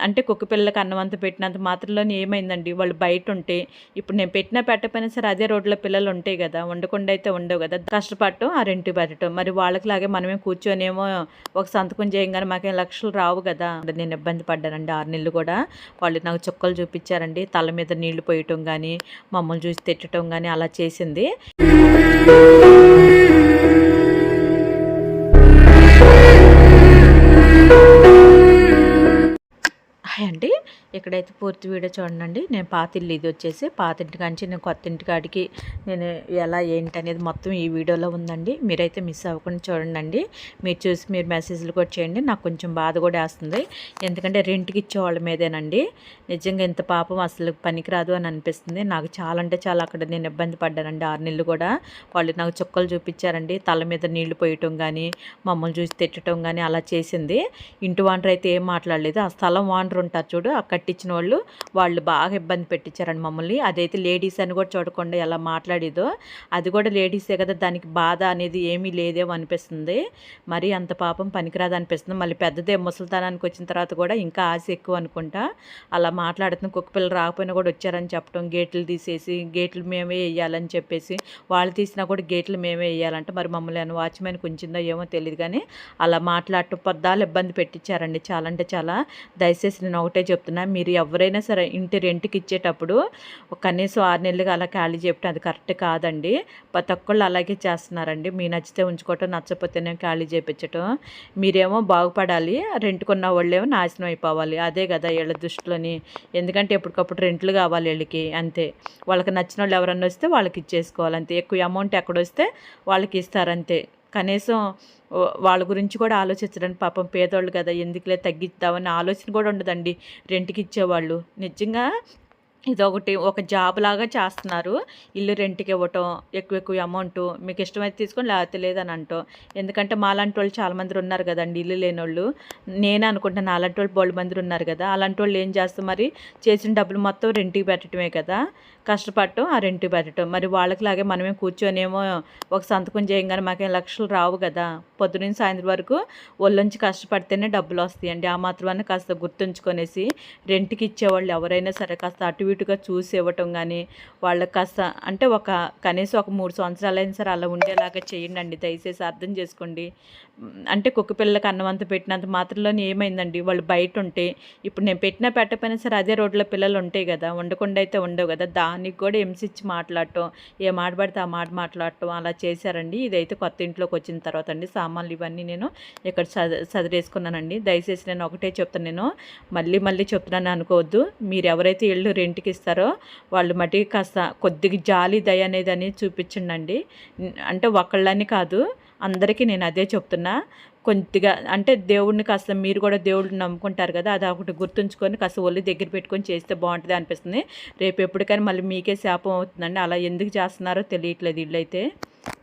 అంటే కుక్క పిల్లలకి అన్నం అంత పెట్టినంత మాత్రంలోనే ఏమైందండి, వాళ్ళు బయట ఉంటే ఇప్పుడు నేను పెట్టినా పెట్టకపోయినా సరే అదే రోడ్లో పిల్లలు ఉంటాయి కదా, ఉండకుండా అయితే ఉండవు కదా, కష్టపడటం ఆ రెంట్కి పెట్టడం. మరి వాళ్ళకిలాగే మనమే కూర్చొనేమో ఒక సంతకం చేయంగానే మాకేం లక్షలు రావు కదా. నేను ఇబ్బంది పడ్డానండి 6 నెలలు కూడా. వాళ్ళు నాకు చుక్కలు చూపించారండి, తల మీద నీళ్లు పోయటం కానీ మమ్మల్ని చూసి తిట్టడం కానీ అలా చేసింది. హాయ్ అండి, ఇక్కడైతే పూర్తి వీడియో చూడండి. నేను పాతిల్లు ఇది వచ్చేసి పాతింటి కాంచి నేను కొత్త ఇంటి కాడికి నేను ఎలా ఏంటి అనేది మొత్తం ఈ వీడియోలో ఉందండి. మీరైతే మిస్ అవ్వకుండా చూడండి. మీరు చూసి మీరు మెసేజ్లు కూడా చేయండి. నాకు కొంచెం బాధ కూడా వేస్తుంది, ఎందుకంటే రెంట్కి ఇచ్చే వాళ్ళ మీదేనండి. నిజంగా ఇంత పాపం అసలు పనికిరాదు అని అనిపిస్తుంది నాకు. చాలా అంటే చాలా అక్కడ నేను ఇబ్బంది పడ్డానండి 6 నెలలు కూడా. వాళ్ళు నాకు చుక్కలు చూపించారండి, తల మీద నీళ్లు పోయటం కానీ మమ్మల్ని చూసి తిట్టడం కానీ అలా చేసింది. ఇంటి వాంటర్ అయితే ఏం మాట్లాడలేదు. ఆ స్థలం వాంటర్ ఉంటారు చూడు, ఆ కట్టించిన వాళ్ళు బాగా ఇబ్బంది పెట్టించారండి మమ్మల్ని. అదైతే లేడీస్ అని కూడా చూడకుండా ఎలా మాట్లాడేదో, అది కూడా లేడీసే కదా, దానికి బాధ అనేది ఏమీ లేదేమో అనిపిస్తుంది. మరి అంత పాపం పనికిరాదు అనిపిస్తుంది. మళ్ళీ పెద్దదే ముసలితనానికి వచ్చిన తర్వాత కూడా ఇంకా ఆశ ఎక్కువ అనుకుంటా అలా మాట్లాడుతుంది. కుక్క పిల్లలు రాకపోయినా కూడా వచ్చారని చెప్పడం, గేట్లు తీసేసి గేట్లు మేమే వేయాలని చెప్పేసి, వాళ్ళు తీసినా కూడా గేట్లు మేమే వేయాలంటే మరి మమ్మల్ని అని వాచ్మెన్కి ఉంచిందో ఏమో తెలియదు కానీ అలా మాట్లాడటం పొద్దాలు ఇబ్బంది పెట్టించారండి చాలా అంటే చాలా. దయచేసి నేను ఒకటే చెప్తున్నా, మీరు ఎవరైనా సరే ఇంటి రెంట్కి ఇచ్చేటప్పుడు కనీసం 6 నెలలుగా అలా ఖాళీ చెప్పడం అది కరెక్ట్ కాదండి. ప్రతి ఒక్కళ్ళు అలాగే చేస్తున్నారండి. మీ నచ్చితే ఉంచుకోవటం, నచ్చకపోతేనే ఖాళీ చేయించటం. మీరేమో బాగుపడాలి, రెంట్కున్న వాళ్ళేమో నాశనం అయిపోవాలి. అదే కదా వీళ్ళ దృష్టిలోని. ఎందుకంటే ఎప్పటికప్పుడు రెంట్లు కావాలి వీళ్ళకి, అంతే. వాళ్ళకి నచ్చిన వాళ్ళు ఎవరన్నా వస్తే వాళ్ళకి ఇచ్చేసుకోవాలి అంతే. ఎక్కువ అమౌంట్ ఎక్కడొస్తే వాళ్ళకి ఇస్తారంతే. కనీసం వాళ్ళ గురించి కూడా ఆలోచించడానికి, పాపం పేదోళ్ళు కదా, ఎందుకులే తగ్గిద్దామని ఆలోచన కూడా ఉండదండి రెంట్కి ఇచ్చేవాళ్ళు. నిజంగా ఇదొకటి ఒక జాబ్ లాగా చేస్తున్నారు. ఇల్లు రెంట్కి ఇవ్వటం, ఎక్కువ అమౌంట్ మీకు ఇష్టమైతే తీసుకొని లేకపోతే లేదని అంటాం. ఎందుకంటే మాలాంటి వాళ్ళు చాలామంది ఉన్నారు కదండి ఇల్లు లేని వాళ్ళు. నేను అనుకుంటున్నాను అలాంటి వాళ్ళు బోల్డ్ మంది ఉన్నారు కదా. అలాంటి వాళ్ళు ఏం చేస్తాం, మరి చేసిన డబ్బులు మొత్తం రెంట్కి పెట్టడమే కదా, కష్టపడటం ఆ రెంట్కి పెట్టడం. మరి వాళ్ళకిలాగే మనమే కూర్చొనేమో ఒక సంతకం చేయంగానే మాకేం లక్షలు రావు కదా. పొద్దున్న సాయంత్రం వరకు ఒళ్ళొంచి కష్టపడితేనే డబ్బులు వస్తాయండి. ఆ మాత్రమే కాస్త గుర్తుంచుకొనేసి రెంట్కి ఇచ్చేవాళ్ళు ఎవరైనా సరే కాస్త అటు ఇటుగా చూసి ఇవ్వటం కానీ, వాళ్ళకి కాస్త అంటే కనీసం ఒక 3 సంవత్సరాలైనా సరే అలా ఉండేలాగా చేయండి. దయచేసి అర్థం చేసుకోండి. అంటే కుక్క పిల్లలకి అన్నం అంత పెట్టినంత మాత్రంలోనే ఏమైందండి, వాళ్ళు బయట ఉంటే ఇప్పుడు నేను పెట్టినా పెట్టకపోయినా సరే అదే రోడ్లో పిల్లలు ఉంటాయి కదా, ఉండకుండా అయితే ఉండవు కదా, దానికి కూడా హింసించి మాట్లాడటం, ఏ మాట పడితే ఆ మాట మాట్లాడటం అలా చేశారండి. ఇదైతే కొత్త ఇంట్లోకి వచ్చిన తర్వాత అండి. సామాన్లు ఇవన్నీ నేను ఇక్కడ సదిరేసుకున్నానండి. దయచేసి నేను ఒకటే చెప్తాను, నేను మళ్ళీ చెప్తున్నాను అనుకోవద్దు. మీరు ఎవరైతే ఇళ్ళు రెంట్కి ఇస్తారో వాళ్ళు మటుకు కాస్త కొద్దిగా జాలి దయ అనేది చూపించండి. అంటే ఒకళ్ళని కాదు, అందరికీ నేను అదే చెప్తున్నా. కొద్దిగా అంటే దేవుడిని కాస్త మీరు కూడా దేవుడిని నమ్ముకుంటారు కదా, అది ఒకటి గుర్తుంచుకొని కాస్త ఒళ్ళు దగ్గర పెట్టుకొని చేస్తే బాగుంటుంది అనిపిస్తుంది. రేపు ఎప్పటికైనా మళ్ళీ మీకే శాపం అవుతుందండి. అలా ఎందుకు చేస్తున్నారో తెలియట్లేదు ఇళ్ళైతే.